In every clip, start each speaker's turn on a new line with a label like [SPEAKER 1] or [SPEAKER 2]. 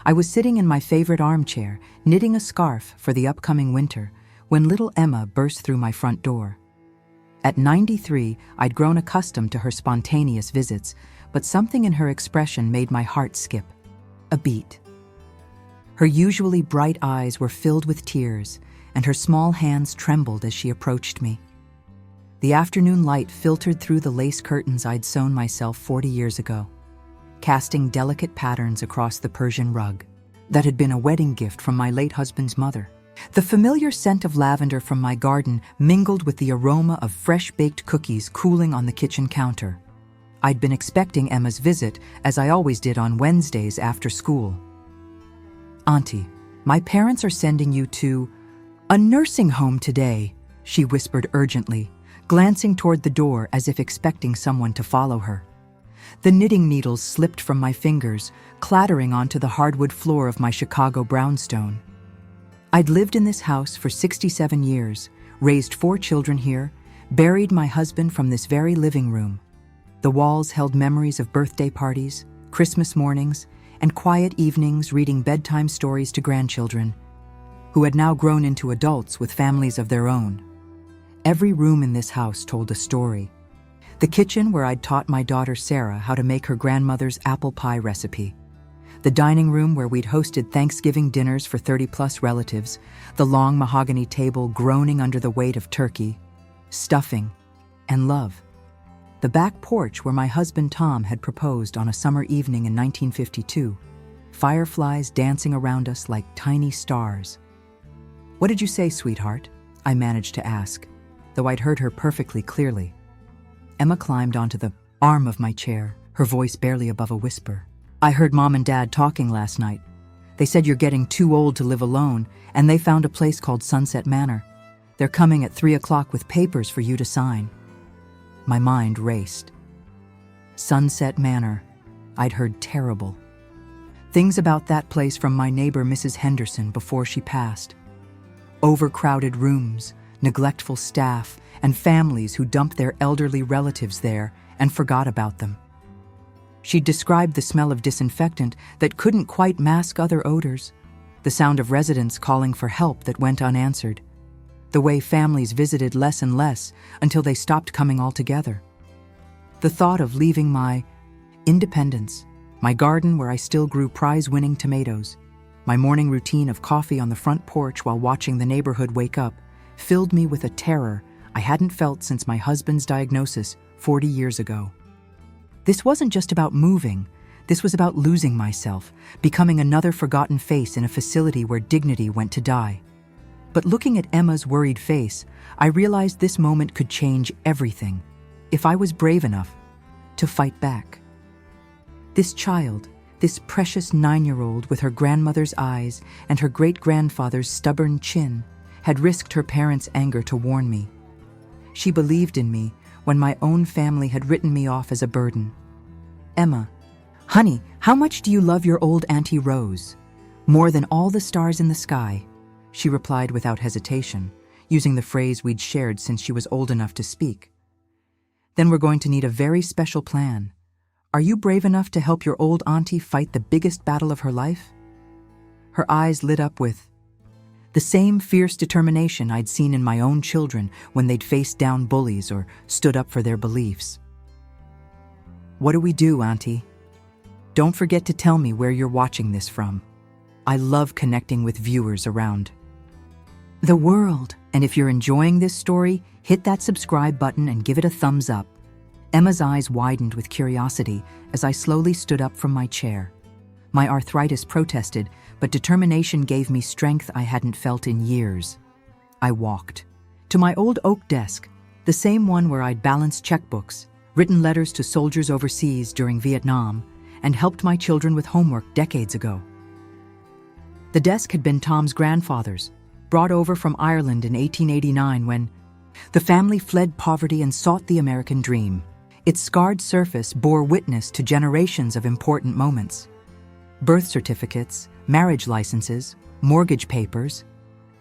[SPEAKER 1] I was sitting in my favorite armchair, knitting a scarf for the upcoming winter, when little Emma burst through my front door. At 93, I'd grown accustomed to her spontaneous visits, but something in her expression made my heart skip a beat. Her usually bright eyes were filled with tears, and her small hands trembled as she approached me. The afternoon light filtered through the lace curtains I'd sewn myself 40 years ago, casting delicate patterns across the Persian rug that had been a wedding gift from my late husband's mother. The familiar scent of lavender from my garden mingled with the aroma of fresh-baked cookies cooling on the kitchen counter. I'd been expecting Emma's visit, as I always did on Wednesdays after school. "Auntie, my parents are sending you to a nursing home today," she whispered urgently, glancing toward the door as if expecting someone to follow her. The knitting needles slipped from my fingers, clattering onto the hardwood floor of my Chicago brownstone. I'd lived in this house for 67 years, raised 4 children here, buried my husband from this very living room. The walls held memories of birthday parties, Christmas mornings, and quiet evenings reading bedtime stories to grandchildren, who had now grown into adults with families of their own. Every room in this house told a story. The kitchen where I'd taught my daughter Sarah how to make her grandmother's apple pie recipe. The dining room where we'd hosted Thanksgiving dinners for 30-plus relatives, the long mahogany table groaning under the weight of turkey, stuffing, and love. The back porch where my husband Tom had proposed on a summer evening in 1952, fireflies dancing around us like tiny stars. "What did you say, sweetheart?" I managed to ask, though I'd heard her perfectly clearly. Emma climbed onto the arm of my chair, her voice barely above a whisper. "I heard Mom and Dad talking last night. They said you're getting too old to live alone, and they found a place called Sunset Manor. They're coming at 3 o'clock with papers for you to sign." My mind raced. Sunset Manor. I'd heard terrible things about that place from my neighbor Mrs. Henderson before she passed. Overcrowded rooms, neglectful staff, and families who dumped their elderly relatives there and forgot about them. She described the smell of disinfectant that couldn't quite mask other odors, the sound of residents calling for help that went unanswered, the way families visited less and less until they stopped coming altogether. The thought of leaving my independence, my garden where I still grew prize-winning tomatoes, my morning routine of coffee on the front porch while watching the neighborhood wake up, filled me with a terror I hadn't felt since my husband's diagnosis 40 years ago. This wasn't just about moving. This was about losing myself, becoming another forgotten face in a facility where dignity went to die. But looking at Emma's worried face, I realized this moment could change everything, if I was brave enough to fight back. This child, this precious 9-year-old with her grandmother's eyes and her great-grandfather's stubborn chin, had risked her parents' anger to warn me. She believed in me when my own family had written me off as a burden. "Emma, honey, how much do you love your old Auntie Rose?" "More than all the stars in the sky," she replied without hesitation, using the phrase we'd shared since she was old enough to speak. "Then we're going to need a very special plan. Are you brave enough to help your old auntie fight the biggest battle of her life?" Her eyes lit up with the same fierce determination I'd seen in my own children when they'd faced down bullies or stood up for their beliefs. "What do we do, Auntie? Don't forget to tell me where you're watching this from. I love connecting with viewers around the world. And if you're enjoying this story, hit that subscribe button and give it a thumbs up." Emma's eyes widened with curiosity as I slowly stood up from my chair. My arthritis protested, but determination gave me strength I hadn't felt in years. I walked to my old oak desk, the same one where I'd balanced checkbooks, written letters to soldiers overseas during Vietnam, and helped my children with homework decades ago. The desk had been Tom's grandfather's, brought over from Ireland in 1889 when the family fled poverty and sought the American dream. Its scarred surface bore witness to generations of important moments: birth certificates, marriage licenses, mortgage papers,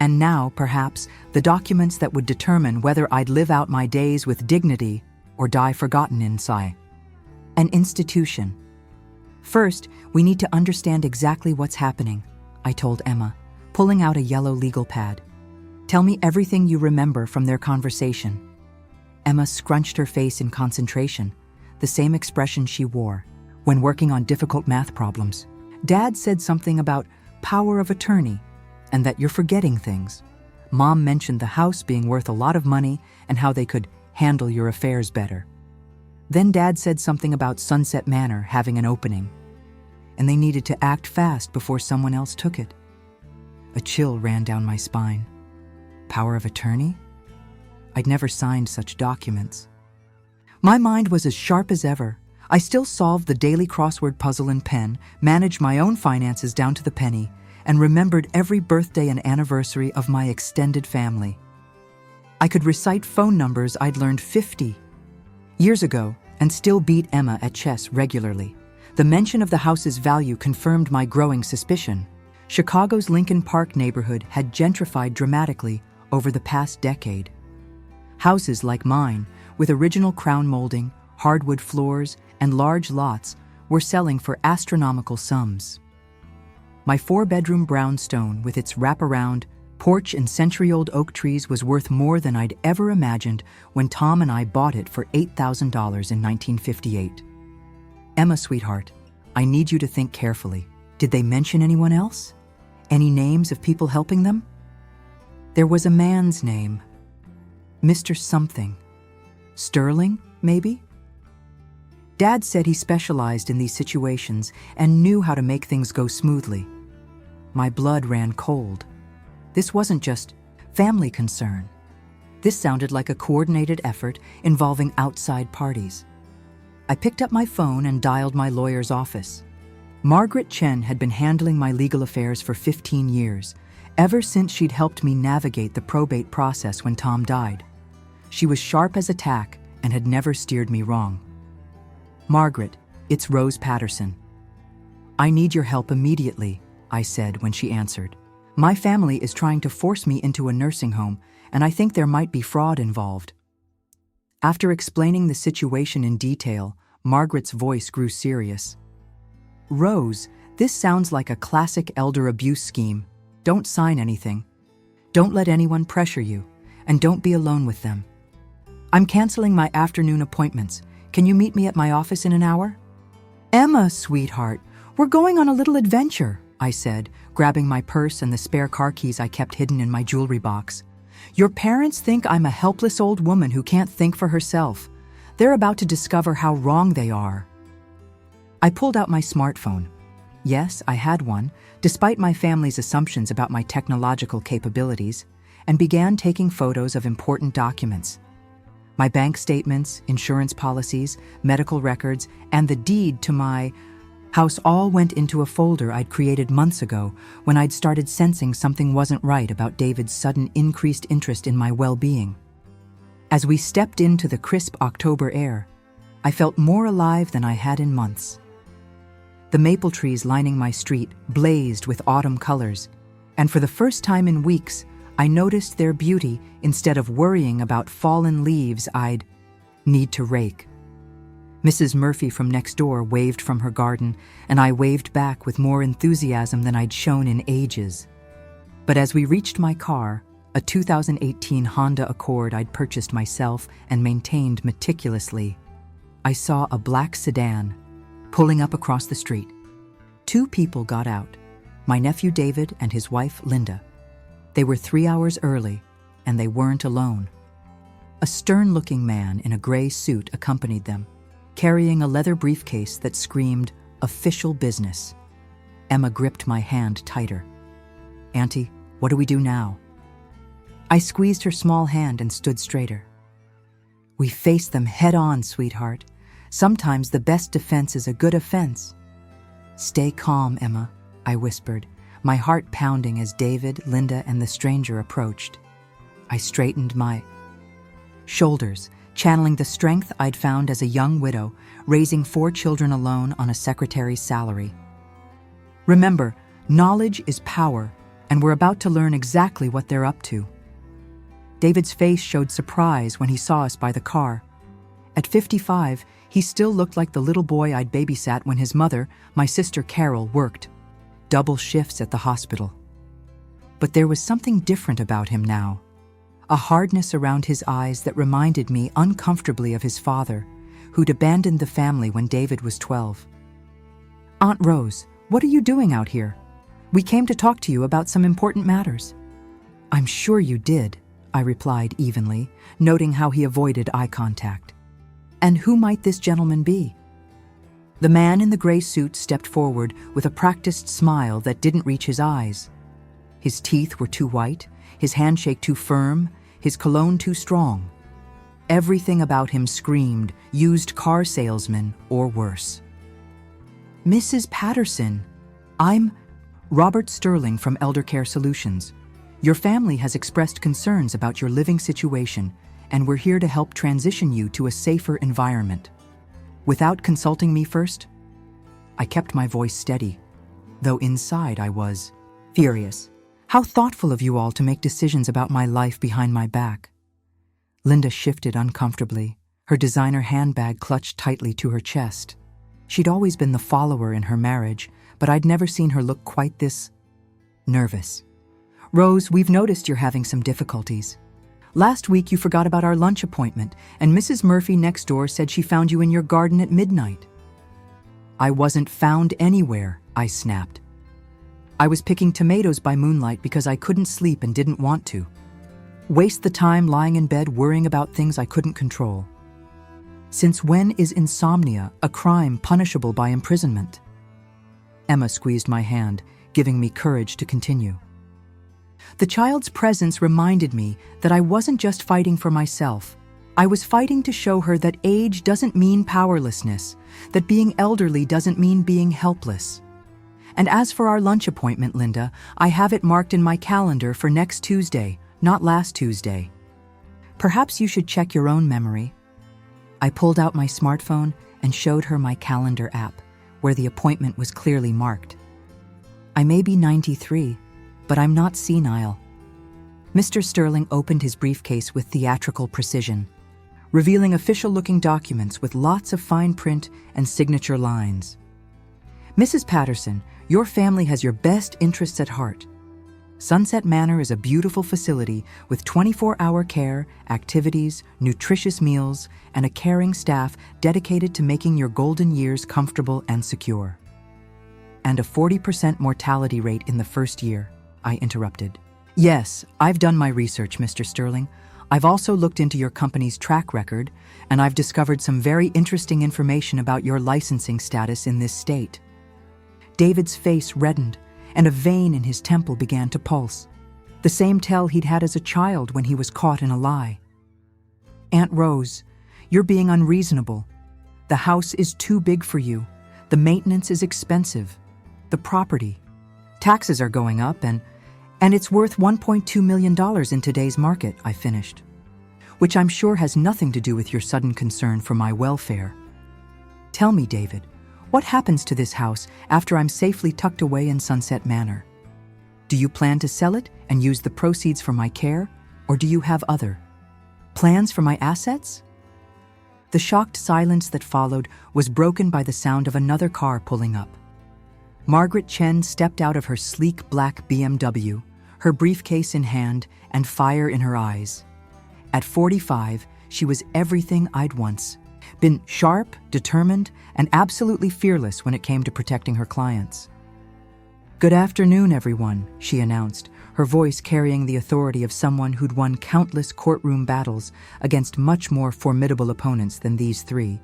[SPEAKER 1] and now, perhaps, the documents that would determine whether I'd live out my days with dignity or die forgotten inside. An institution. First, we need to understand exactly what's happening, I told Emma, pulling out a yellow legal pad. Tell me everything you remember from their conversation. Emma scrunched her face in concentration, the same expression she wore when working on difficult math problems. Dad said something about power of attorney and that you're forgetting things. Mom mentioned the house being worth a lot of money and how they could handle your affairs better. Then Dad said something about Sunset Manor having an opening, and they needed to act fast before someone else took it. A chill ran down my spine. Power of attorney? I'd never signed such documents. My mind was as sharp as ever. I still solved the daily crossword puzzle in pen, managed my own finances down to the penny, and remembered every birthday and anniversary of my extended family. I could recite phone numbers I'd learned 50 years ago and still beat Emma at chess regularly. The mention of the house's value confirmed my growing suspicion. Chicago's Lincoln Park neighborhood had gentrified dramatically over the past decade. Houses like mine, with original crown molding, hardwood floors, and large lots, were selling for astronomical sums. My 4-bedroom brownstone with its wraparound porch and century-old oak trees was worth more than I'd ever imagined when Tom and I bought it for $8,000 in 1958. Emma, sweetheart, I need you to think carefully. Did they mention anyone else? Any names of people helping them? There was a man's name. Mr. Something. Sterling, maybe? Dad said he specialized in these situations and knew how to make things go smoothly. My blood ran cold. This wasn't just family concern. This sounded like a coordinated effort involving outside parties. I picked up my phone and dialed my lawyer's office. Margaret Chen had been handling my legal affairs for 15 years, ever since she'd helped me navigate the probate process when Tom died. She was sharp as a tack and had never steered me wrong. Margaret, it's Rose Patterson. I need your help immediately, I said when she answered. My family is trying to force me into a nursing home, and I think there might be fraud involved. After explaining the situation in detail, Margaret's voice grew serious. Rose, this sounds like a classic elder abuse scheme. Don't sign anything. Don't let anyone pressure you, and don't be alone with them. I'm canceling my afternoon appointments. Can you meet me at my office in an hour? Emma, sweetheart, we're going on a little adventure, I said, grabbing my purse and the spare car keys I kept hidden in my jewelry box. Your parents think I'm a helpless old woman who can't think for herself. They're about to discover how wrong they are. I pulled out my smartphone. Yes, I had one, despite my family's assumptions about my technological capabilities, and began taking photos of important documents. My bank statements, insurance policies, medical records, and the deed to my house all went into a folder I'd created months ago when I'd started sensing something wasn't right about David's sudden increased interest in my well-being. As we stepped into the crisp October air, I felt more alive than I had in months. The maple trees lining my street blazed with autumn colors, and for the first time in weeks, I noticed their beauty instead of worrying about fallen leaves I'd need to rake. Mrs. Murphy from next door waved from her garden, and I waved back with more enthusiasm than I'd shown in ages. But as we reached my car, a 2018 Honda Accord I'd purchased myself and maintained meticulously, I saw a black sedan pulling up across the street. 2 people got out, my nephew David and his wife Linda. They were 3 hours early, and they weren't alone. A stern-looking man in a gray suit accompanied them, carrying a leather briefcase that screamed, "Official business." Emma gripped my hand tighter. "Auntie, what do we do now?" I squeezed her small hand and stood straighter. "We face them head-on, sweetheart. Sometimes the best defense is a good offense." "Stay calm, Emma," I whispered, my heart pounding as David, Linda, and the stranger approached. I straightened my shoulders, channeling the strength I'd found as a young widow, raising 4 children alone on a secretary's salary. Remember, knowledge is power, and we're about to learn exactly what they're up to. David's face showed surprise when he saw us by the car. At 55, He still looked like the little boy I'd babysat when his mother, my sister Carol, worked double shifts at the hospital. But there was something different about him now, a hardness around his eyes that reminded me uncomfortably of his father, who'd abandoned the family when David was 12. "Aunt Rose, what are you doing out here? We came to talk to you about some important matters." "I'm sure you did," I replied evenly, noting how he avoided eye contact. "And who might this gentleman be?" The man in the gray suit stepped forward with a practiced smile that didn't reach his eyes. His teeth were too white, his handshake too firm, his cologne too strong. Everything about him screamed used car salesman or worse. "Mrs. Patterson, I'm Robert Sterling from Elder Care Solutions. Your family has expressed concerns about your living situation, and we're here to help transition you to a safer environment. Without consulting me first?" I kept my voice steady, though inside I was furious. How thoughtful of you all to make decisions about my life behind my back. Linda shifted uncomfortably, her designer handbag clutched tightly to her chest. She'd always been the follower in her marriage, but I'd never seen her look quite this nervous. "Rose, we've noticed you're having some difficulties. Last week you forgot about our lunch appointment, and Mrs. Murphy next door said she found you in your garden at midnight." "I wasn't found anywhere," I snapped. "I was picking tomatoes by moonlight because I couldn't sleep and didn't want to. Waste the time lying in bed worrying about things I couldn't control. Since when is insomnia a crime punishable by imprisonment?" Emma squeezed my hand, giving me courage to continue. The child's presence reminded me that I wasn't just fighting for myself. I was fighting to show her that age doesn't mean powerlessness, that being elderly doesn't mean being helpless. "And as for our lunch appointment, Linda, I have it marked in my calendar for next Tuesday, not last Tuesday. Perhaps you should check your own memory." I pulled out my smartphone and showed her my calendar app, where the appointment was clearly marked. "I may be 93, but I'm not senile." Mr. Sterling opened his briefcase with theatrical precision, revealing official-looking documents with lots of fine print and signature lines. "Mrs. Patterson, your family has your best interests at heart. Sunset Manor is a beautiful facility with 24-hour care, activities, nutritious meals, and a caring staff dedicated to making your golden years comfortable and secure." "And a 40% mortality rate in the first year," I interrupted. "Yes, I've done my research, Mr. Sterling. I've also looked into your company's track record, and I've discovered some very interesting information about your licensing status in this state." David's face reddened, and a vein in his temple began to pulse, the same tell he'd had as a child when he was caught in a lie. "Aunt Rose, you're being unreasonable. The house is too big for you. The maintenance is expensive. The property. Taxes are going up, and it's worth $1.2 million in today's market," I finished. "Which I'm sure has nothing to do with your sudden concern for my welfare. Tell me, David, what happens to this house after I'm safely tucked away in Sunset Manor? Do you plan to sell it and use the proceeds for my care, or do you have other plans for my assets?" The shocked silence that followed was broken by the sound of another car pulling up. Margaret Chen stepped out of her sleek black BMW, her briefcase in hand and fire in her eyes. At 45, she was everything I'd once been: sharp, determined, and absolutely fearless when it came to protecting her clients. "Good afternoon, everyone," she announced, her voice carrying the authority of someone who'd won countless courtroom battles against much more formidable opponents than these three.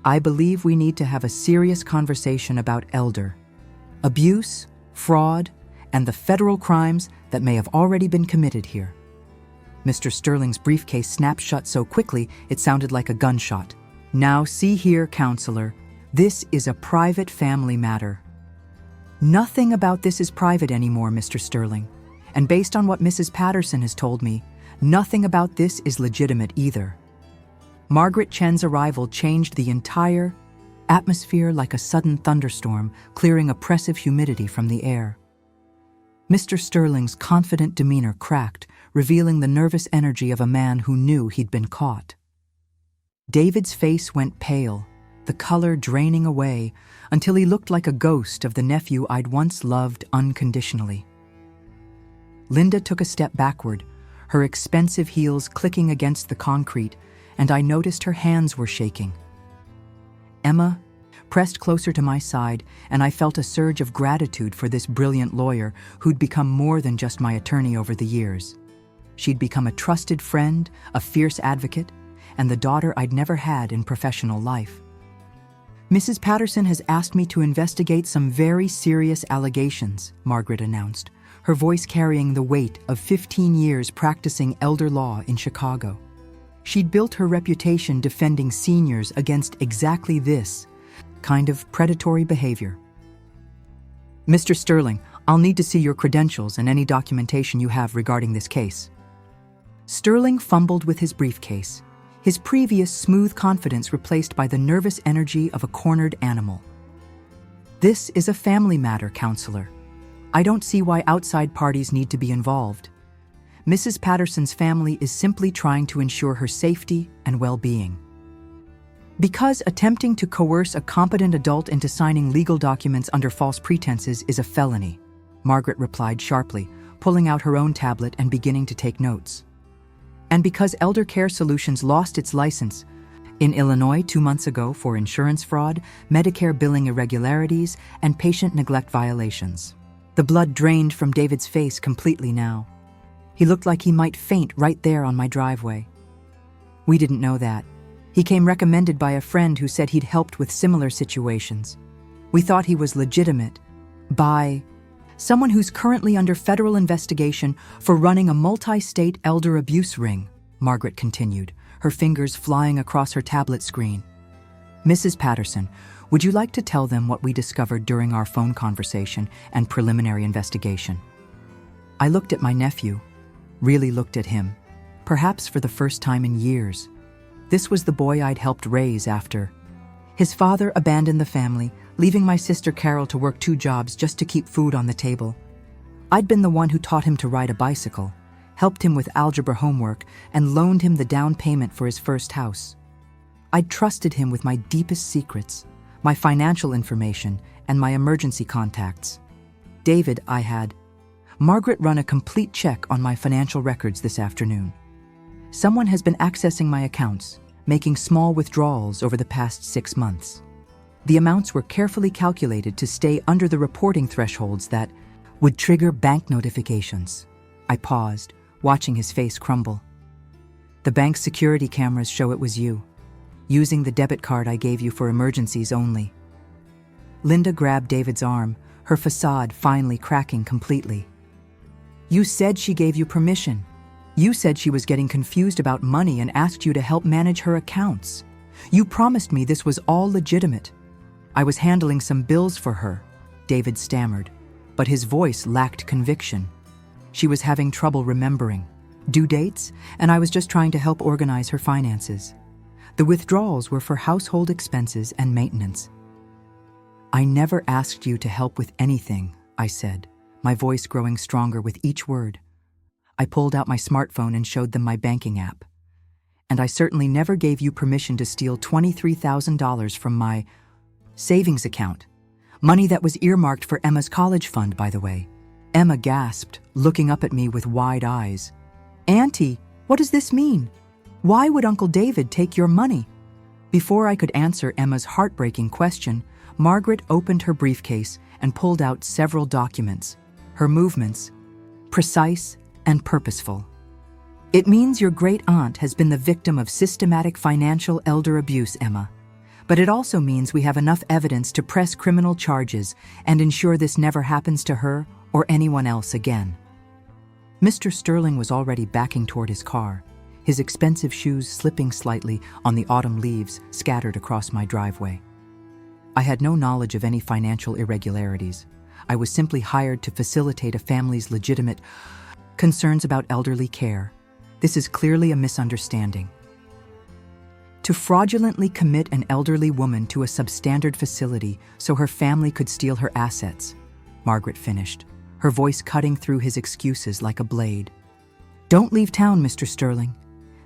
[SPEAKER 1] "I believe we need to have a serious conversation about elder abuse, fraud, and the federal crimes that may have already been committed here." Mr. Sterling's briefcase snapped shut so quickly it sounded like a gunshot. "Now see here, counselor, this is a private family matter." "Nothing about this is private anymore, Mr. Sterling. And based on what Mrs. Patterson has told me, nothing about this is legitimate either." Margaret Chen's arrival changed the entire atmosphere like a sudden thunderstorm, clearing oppressive humidity from the air. Mr. Sterling's confident demeanor cracked, revealing the nervous energy of a man who knew he'd been caught. David's face went pale, the color draining away until he looked like a ghost of the nephew I'd once loved unconditionally. Linda took a step backward, her expensive heels clicking against the concrete, and I noticed her hands were shaking. Emma pressed closer to my side, and I felt a surge of gratitude for this brilliant lawyer who'd become more than just my attorney over the years. She'd become a trusted friend, a fierce advocate, and the daughter I'd never had in professional life. Mrs. Patterson has asked me to investigate some very serious allegations, Margaret announced, her voice carrying the weight of 15 years practicing elder law in Chicago. She'd built her reputation defending seniors against exactly this kind of predatory behavior. Mr. Sterling, I'll need to see your credentials and any documentation you have regarding this case. Sterling fumbled with his briefcase, his previous smooth confidence replaced by the nervous energy of a cornered animal. This is a family matter, counselor. I don't see why outside parties need to be involved. Mrs. Patterson's family is simply trying to ensure her safety and well-being. Because attempting to coerce a competent adult into signing legal documents under false pretenses is a felony, Margaret replied sharply, pulling out her own tablet and beginning to take notes. And because Elder Care Solutions lost its license in Illinois 2 months ago for insurance fraud, Medicare billing irregularities, and patient neglect violations. The blood drained from David's face completely now. He looked like he might faint right there on my driveway. We didn't know that. He came recommended by a friend who said he'd helped with similar situations. We thought he was legitimate by someone who's currently under federal investigation for running a multi-state elder abuse ring, Margaret continued, her fingers flying across her tablet screen. Mrs. Patterson, would you like to tell them what we discovered during our phone conversation and preliminary investigation? I looked at my nephew, really looked at him, perhaps for the first time in years. This was the boy I'd helped raise after his father abandoned the family, leaving my sister Carol to work 2 jobs just to keep food on the table. I'd been the one who taught him to ride a bicycle, helped him with algebra homework, and loaned him the down payment for his first house. I'd trusted him with my deepest secrets, my financial information, and my emergency contacts. David, I had. Margaret ran a complete check on my financial records this afternoon. Someone has been accessing my accounts, making small withdrawals over the past 6 months. The amounts were carefully calculated to stay under the reporting thresholds that would trigger bank notifications. I paused, watching his face crumble. The bank's security cameras show it was you, using the debit card I gave you for emergencies only. Linda grabbed David's arm, her facade finally cracking completely. You said she gave you permission. You said she was getting confused about money and asked you to help manage her accounts. You promised me this was all legitimate. I was handling some bills for her, David stammered, but his voice lacked conviction. She was having trouble remembering due dates, and I was just trying to help organize her finances. The withdrawals were for household expenses and maintenance. I never asked you to help with anything, I said, my voice growing stronger with each word. I pulled out my smartphone and showed them my banking app. And I certainly never gave you permission to steal $23,000 from my savings account. Money that was earmarked for Emma's college fund, by the way. Emma gasped, looking up at me with wide eyes. Auntie, what does this mean? Why would Uncle David take your money? Before I could answer Emma's heartbreaking question, Margaret opened her briefcase and pulled out several documents, her movements precise and purposeful. It means your great aunt has been the victim of systematic financial elder abuse, Emma. But it also means we have enough evidence to press criminal charges and ensure this never happens to her or anyone else again. Mr. Sterling was already backing toward his car, his expensive shoes slipping slightly on the autumn leaves scattered across my driveway. I had no knowledge of any financial irregularities. I was simply hired to facilitate a family's legitimate concerns about elderly care. This is clearly a misunderstanding. To fraudulently commit an elderly woman to a substandard facility so her family could steal her assets, Margaret finished, her voice cutting through his excuses like a blade. Don't leave town, Mr. Sterling.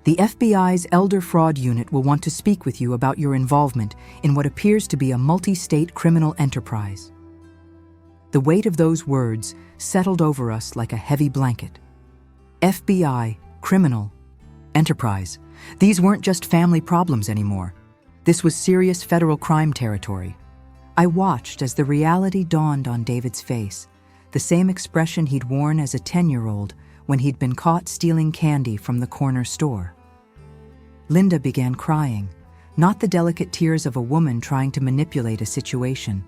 [SPEAKER 1] The FBI's Elder Fraud Unit will want to speak with you about your involvement in what appears to be a multi-state criminal enterprise. The weight of those words settled over us like a heavy blanket. FBI, criminal, enterprise. These weren't just family problems anymore. This was serious federal crime territory. I watched as the reality dawned on David's face, the same expression he'd worn as a 10-year-old when he'd been caught stealing candy from the corner store. Linda began crying, not the delicate tears of a woman trying to manipulate a situation,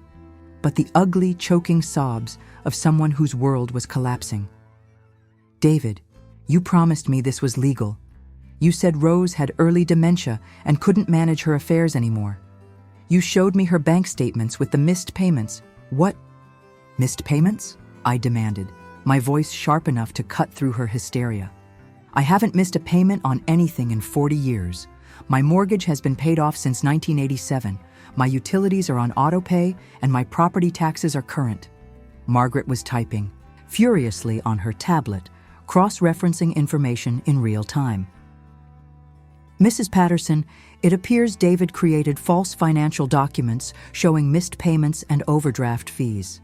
[SPEAKER 1] but the ugly, choking sobs of someone whose world was collapsing. David, you promised me this was legal. You said Rose had early dementia and couldn't manage her affairs anymore. You showed me her bank statements with the missed payments. What? Missed payments? I demanded, my voice sharp enough to cut through her hysteria. I haven't missed a payment on anything in 40 years. My mortgage has been paid off since 1987. My utilities are on autopay and my property taxes are current. Margaret was typing, furiously on her tablet, cross-referencing information in real time. Mrs. Patterson, it appears David created false financial documents showing missed payments and overdraft fees.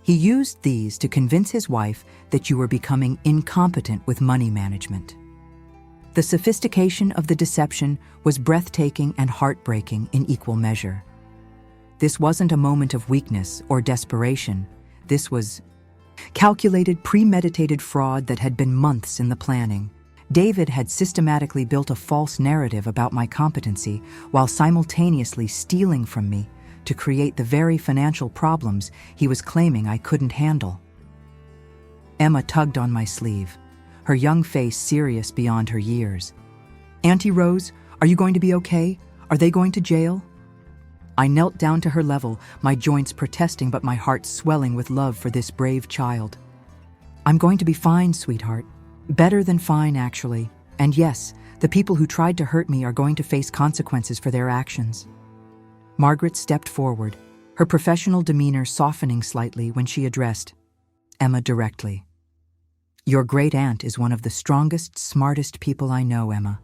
[SPEAKER 1] He used these to convince his wife that you were becoming incompetent with money management. The sophistication of the deception was breathtaking and heartbreaking in equal measure. This wasn't a moment of weakness or desperation. This was calculated, premeditated fraud that had been months in the planning. David had systematically built a false narrative about my competency while simultaneously stealing from me to create the very financial problems he was claiming I couldn't handle. Emma tugged on my sleeve, her young face serious beyond her years. Auntie Rose, are you going to be okay? Are they going to jail? I knelt down to her level, my joints protesting but my heart swelling with love for this brave child. I'm going to be fine, sweetheart. Better than fine, actually. And yes, the people who tried to hurt me are going to face consequences for their actions. Margaret stepped forward, her professional demeanor softening slightly when she addressed Emma directly. Your great-aunt is one of the strongest, smartest people I know, Emma.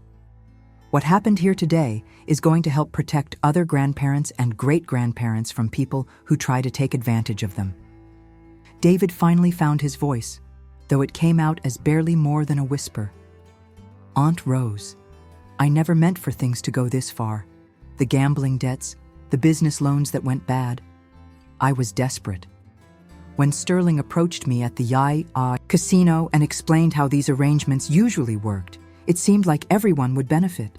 [SPEAKER 1] What happened here today is going to help protect other grandparents and great-grandparents from people who try to take advantage of them. David finally found his voice, though it came out as barely more than a whisper. Aunt Rose, I never meant for things to go this far. The gambling debts, the business loans that went bad. I was desperate. When Sterling approached me at the casino and explained how these arrangements usually worked, it seemed like everyone would benefit.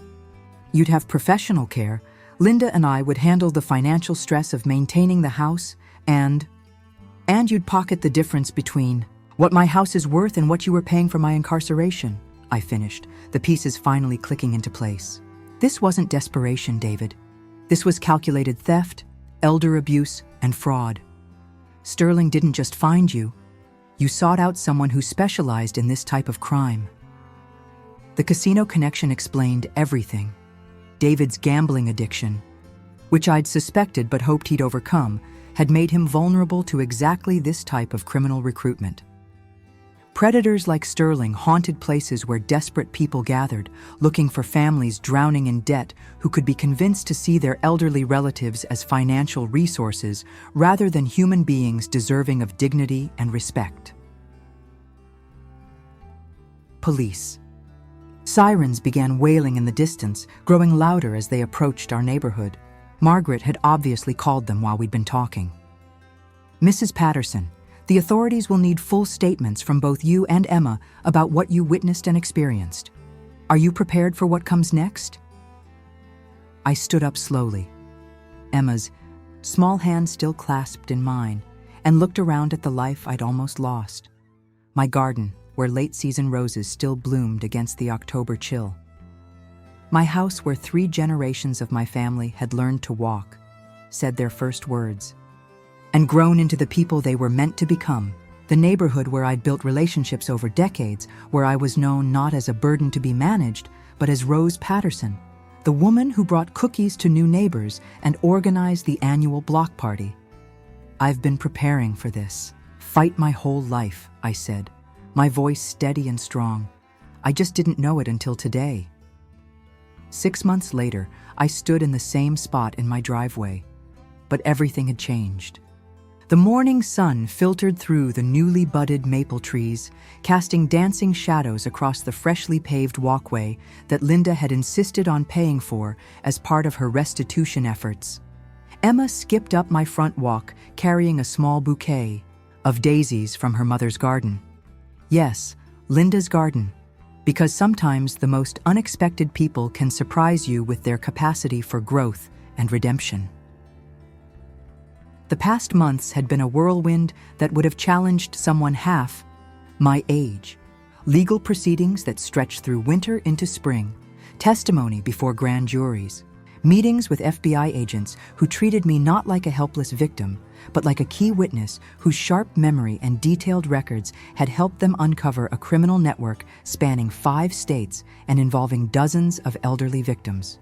[SPEAKER 1] You'd have professional care, Linda and I would handle the financial stress of maintaining the house, and you'd pocket the difference between what my house is worth and what you were paying for my incarceration, I finished, the pieces finally clicking into place. This wasn't desperation, David. This was calculated theft, elder abuse, and fraud. Sterling didn't just find you. You sought out someone who specialized in this type of crime. The casino connection explained everything. David's gambling addiction, which I'd suspected but hoped he'd overcome, had made him vulnerable to exactly this type of criminal recruitment. Predators like Sterling haunted places where desperate people gathered, looking for families drowning in debt who could be convinced to see their elderly relatives as financial resources rather than human beings deserving of dignity and respect. Police. Sirens began wailing in the distance, growing louder as they approached our neighborhood. Margaret had obviously called them while we'd been talking. Mrs. Patterson, the authorities will need full statements from both you and Emma about what you witnessed and experienced. Are you prepared for what comes next? I stood up slowly, Emma's small hand still clasped in mine, and looked around at the life I'd almost lost. My garden, where late-season roses still bloomed against the October chill. My house where 3 generations of my family had learned to walk, said their first words, and grown into the people they were meant to become. The neighborhood where I'd built relationships over decades, where I was known not as a burden to be managed, but as Rose Patterson, the woman who brought cookies to new neighbors and organized the annual block party. I've been preparing for this. Fight my whole life, I said, my voice steady and strong. I just didn't know it until today. 6 months later, I stood in the same spot in my driveway, but everything had changed. The morning sun filtered through the newly budded maple trees, casting dancing shadows across the freshly paved walkway that Linda had insisted on paying for as part of her restitution efforts. Emma skipped up my front walk, carrying a small bouquet of daisies from her mother's garden. Yes, Linda's garden, because sometimes the most unexpected people can surprise you with their capacity for growth and redemption. The past months had been a whirlwind that would have challenged someone half my age. Legal proceedings that stretched through winter into spring, testimony before grand juries, meetings with FBI agents who treated me not like a helpless victim, but like a key witness whose sharp memory and detailed records had helped them uncover a criminal network spanning 5 states and involving dozens of elderly victims.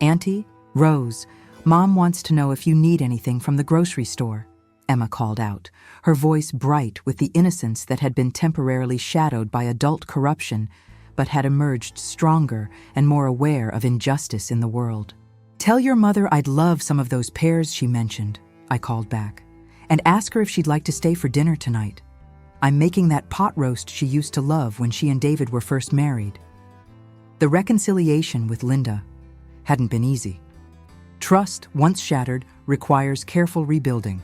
[SPEAKER 1] "Auntie, Rose, Mom wants to know if you need anything from the grocery store," Emma called out, her voice bright with the innocence that had been temporarily shadowed by adult corruption, but had emerged stronger and more aware of injustice in the world. "Tell your mother I'd love some of those pears she mentioned," I called back, "and ask her if she'd like to stay for dinner tonight. I'm making that pot roast she used to love when she and David were first married." The reconciliation with Linda hadn't been easy. Trust, once shattered, requires careful rebuilding,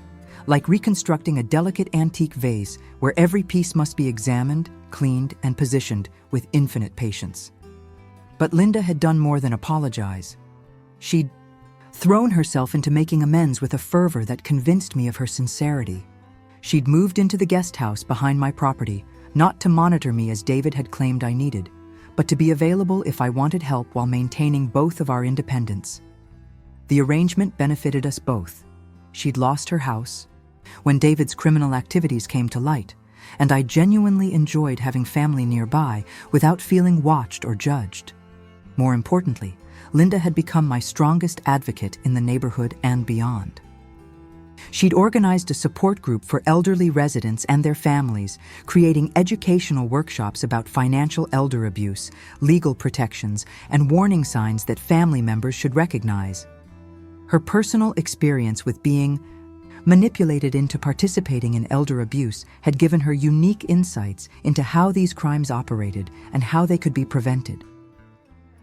[SPEAKER 1] like reconstructing a delicate antique vase where every piece must be examined, cleaned, and positioned with infinite patience. But Linda had done more than apologize. She'd thrown herself into making amends with a fervor that convinced me of her sincerity. She'd moved into the guest house behind my property, not to monitor me as David had claimed I needed, but to be available if I wanted help while maintaining both of our independence. The arrangement benefited us both. She'd lost her house when David's criminal activities came to light, and I genuinely enjoyed having family nearby without feeling watched or judged. More importantly, Linda had become my strongest advocate in the neighborhood and beyond. She'd organized a support group for elderly residents and their families, creating educational workshops about financial elder abuse, legal protections, and warning signs that family members should recognize. Her personal experience with being manipulated into participating in elder abuse had given her unique insights into how these crimes operated and how they could be prevented.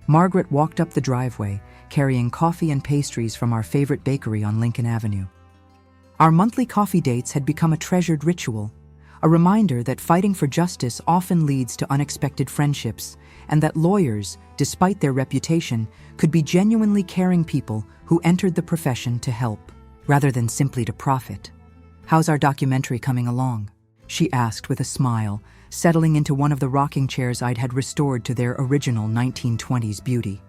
[SPEAKER 1] Margaret walked up the driveway, carrying coffee and pastries from our favorite bakery on Lincoln Avenue. Our monthly coffee dates had become a treasured ritual, a reminder that fighting for justice often leads to unexpected friendships, and that lawyers, despite their reputation, could be genuinely caring people who entered the profession to help, rather than simply to profit. "How's our documentary coming along?" she asked with a smile, settling into one of the rocking chairs I'd had restored to their original 1920s beauty.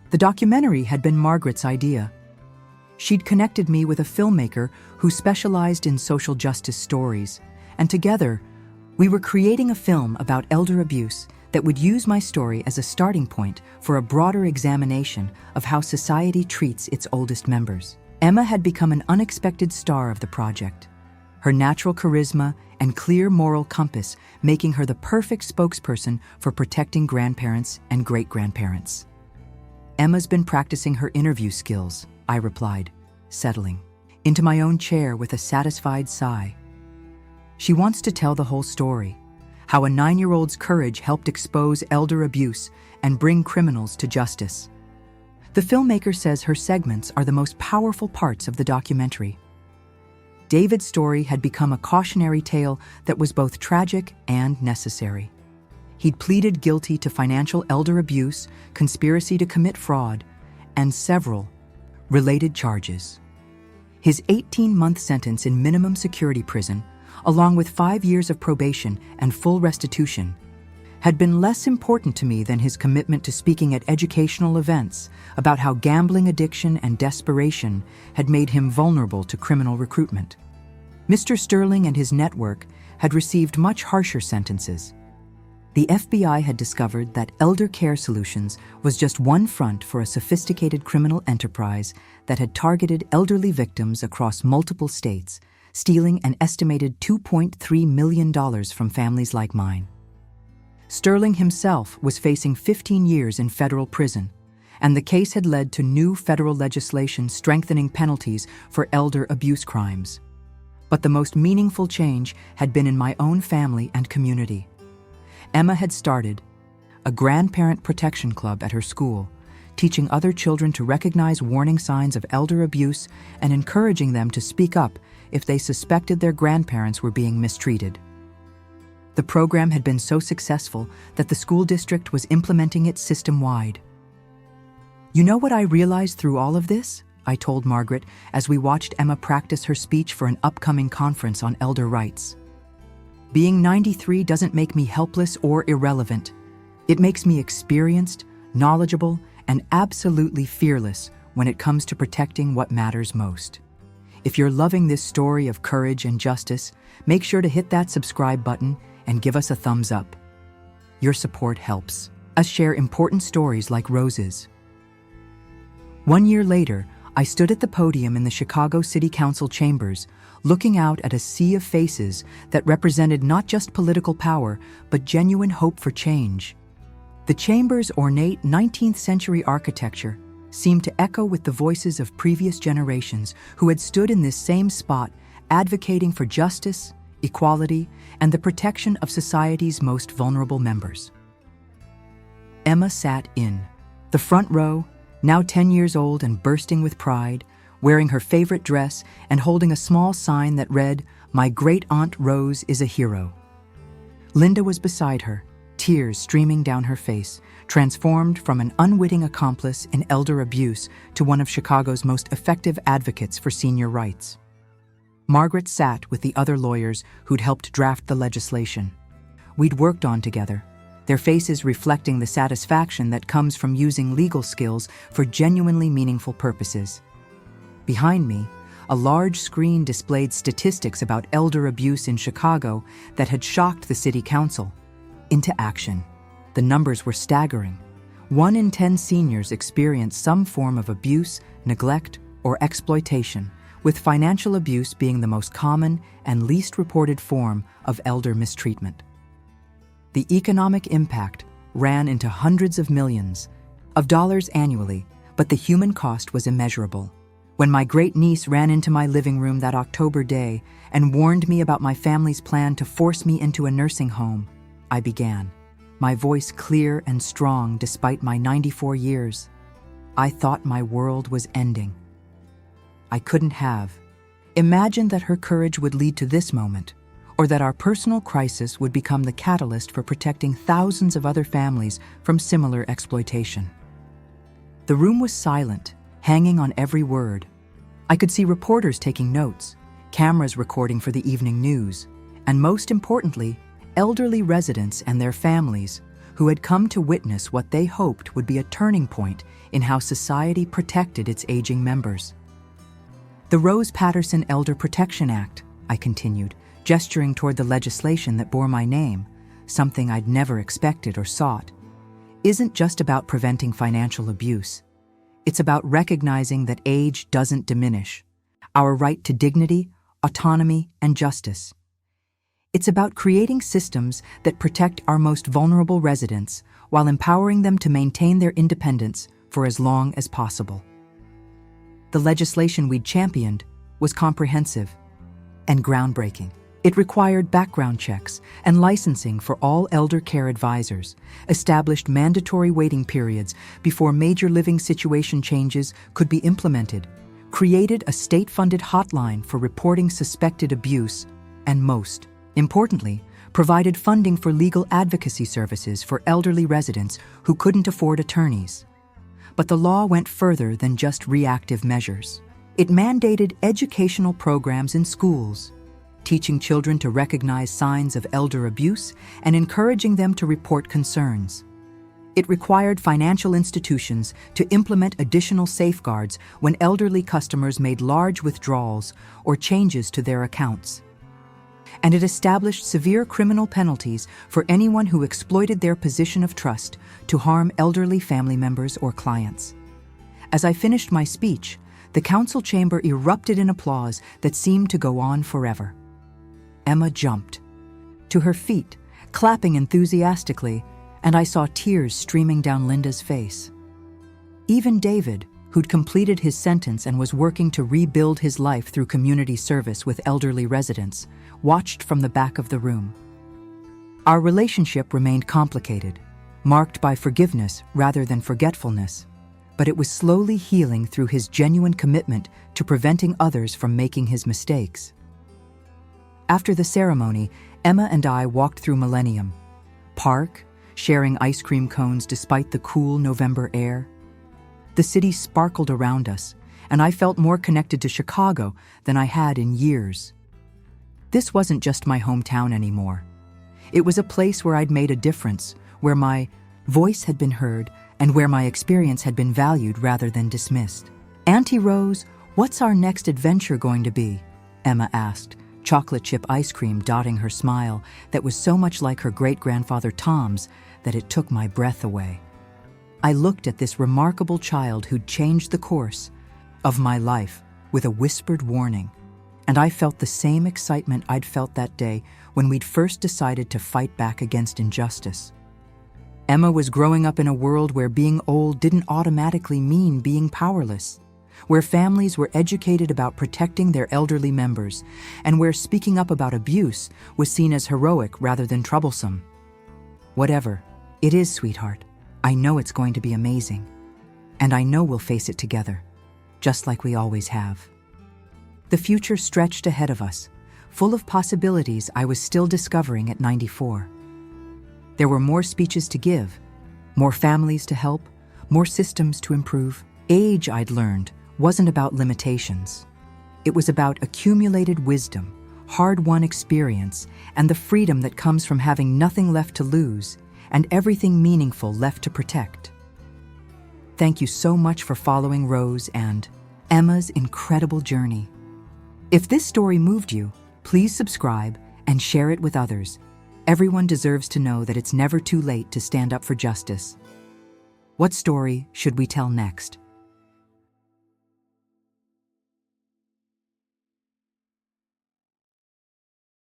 [SPEAKER 1] The documentary had been Margaret's idea. She'd connected me with a filmmaker who specialized in social justice stories, and together, we were creating a film about elder abuse that would use my story as a starting point for a broader examination of how society treats its oldest members. Emma had become an unexpected star of the project, her natural charisma and clear moral compass making her the perfect spokesperson for protecting grandparents and great-grandparents. "Emma's been practicing her interview skills," I replied, settling into my own chair with a satisfied sigh. "She wants to tell the whole story, how a 9-year-old's courage helped expose elder abuse and bring criminals to justice." The filmmaker says her segments are the most powerful parts of the documentary. David's story had become a cautionary tale that was both tragic and necessary. He'd pleaded guilty to financial elder abuse, conspiracy to commit fraud, and several related charges. His 18-month sentence in minimum security prison, along with 5 years of probation and full restitution, had been less important to me than his commitment to speaking at educational events about how gambling addiction and desperation had made him vulnerable to criminal recruitment. Mr. Sterling and his network had received much harsher sentences. The FBI had discovered that Elder Care Solutions was just one front for a sophisticated criminal enterprise that had targeted elderly victims across multiple states, stealing an estimated $2.3 million from families like mine. Sterling himself was facing 15 years in federal prison, and the case had led to new federal legislation strengthening penalties for elder abuse crimes. But the most meaningful change had been in my own family and community. Emma had started a grandparent protection club at her school, teaching other children to recognize warning signs of elder abuse and encouraging them to speak up if they suspected their grandparents were being mistreated. The program had been so successful that the school district was implementing it system-wide. "You know what I realized through all of this?" I told Margaret as we watched Emma practice her speech for an upcoming conference on elder rights. "Being 93 doesn't make me helpless or irrelevant. It makes me experienced, knowledgeable, and absolutely fearless when it comes to protecting what matters most." If you're loving this story of courage and justice, make sure to hit that subscribe button and give us a thumbs up. Your support helps us share important stories like Rose's. 1 year later, I stood at the podium in the Chicago City Council chambers, looking out at a sea of faces that represented not just political power, but genuine hope for change. The chamber's ornate 19th century architecture seemed to echo with the voices of previous generations who had stood in this same spot, advocating for justice, equality, and the protection of society's most vulnerable members. Emma sat in the front row, now 10 years old and bursting with pride, wearing her favorite dress and holding a small sign that read, "My great-aunt Rose is a hero." Linda was beside her, tears streaming down her face, transformed from an unwitting accomplice in elder abuse to one of Chicago's most effective advocates for senior rights. Margaret sat with the other lawyers who'd helped draft the legislation. We'd worked on together, their faces reflecting the satisfaction that comes from using legal skills for genuinely meaningful purposes. Behind me, a large screen displayed statistics about elder abuse in Chicago that had shocked the city council into action. The numbers were staggering. 1 in 10 seniors experience some form of abuse, neglect, or exploitation, with financial abuse being the most common and least reported form of elder mistreatment. The economic impact ran into hundreds of millions of dollars annually, but the human cost was immeasurable. When my great-niece ran into my living room that October day and warned me about my family's plan to force me into a nursing home, I began, my voice clear and strong despite my 94 years. I thought my world was ending. I couldn't have imagined that her courage would lead to this moment, or that our personal crisis would become the catalyst for protecting thousands of other families from similar exploitation. The room was silent, hanging on every word. I could see reporters taking notes, cameras recording for the evening news, and most importantly, elderly residents and their families who had come to witness what they hoped would be a turning point in how society protected its aging members. "The Rose Patterson Elder Protection Act," I continued, gesturing toward the legislation that bore my name, something I'd never expected or sought, "isn't just about preventing financial abuse. It's about recognizing that age doesn't diminish our right to dignity, autonomy, and justice. It's about creating systems that protect our most vulnerable residents while empowering them to maintain their independence for as long as possible." The legislation we'd championed was comprehensive and groundbreaking. It required background checks and licensing for all elder care advisors, established mandatory waiting periods before major living situation changes could be implemented, created a state-funded hotline for reporting suspected abuse, and most importantly, provided funding for legal advocacy services for elderly residents who couldn't afford attorneys. But the law went further than just reactive measures. It mandated educational programs in schools, teaching children to recognize signs of elder abuse and encouraging them to report concerns. It required financial institutions to implement additional safeguards when elderly customers made large withdrawals or changes to their accounts. And it established severe criminal penalties for anyone who exploited their position of trust to harm elderly family members or clients. As I finished my speech, the council chamber erupted in applause that seemed to go on forever. Emma jumped to her feet clapping enthusiastically, and I saw tears streaming down Linda's face. Even David, who'd completed his sentence and was working to rebuild his life through community service with elderly residents, watched from the back of the room. Our relationship remained complicated, marked by forgiveness rather than forgetfulness, but it was slowly healing through his genuine commitment to preventing others from making his mistakes. After the ceremony, Emma and I walked through Millennium Park, sharing ice cream cones despite the cool November air. The city sparkled around us, and I felt more connected to Chicago than I had in years. This wasn't just my hometown anymore. It was a place where I'd made a difference, where my voice had been heard, and where my experience had been valued rather than dismissed. "Auntie Rose, what's our next adventure going to be?" Emma asked, chocolate chip ice cream dotting her smile that was so much like her great-grandfather Tom's that it took my breath away. I looked at this remarkable child who'd changed the course of my life with a whispered warning, and I felt the same excitement I'd felt that day when we'd first decided to fight back against injustice. Emma was growing up in a world where being old didn't automatically mean being powerless, where families were educated about protecting their elderly members, and where speaking up about abuse was seen as heroic rather than troublesome. "Whatever it is, sweetheart, I know it's going to be amazing, and I know we'll face it together, just like we always have." The future stretched ahead of us, full of possibilities I was still discovering at 94. There were more speeches to give, more families to help, more systems to improve. Age, I'd learned, wasn't about limitations. It was about accumulated wisdom, hard-won experience, and the freedom that comes from having nothing left to lose and everything meaningful left to protect. Thank you so much for following Rose and Emma's incredible journey. If this story moved you, please subscribe and share it with others. Everyone deserves to know that it's never too late to stand up for justice. What story should we tell next?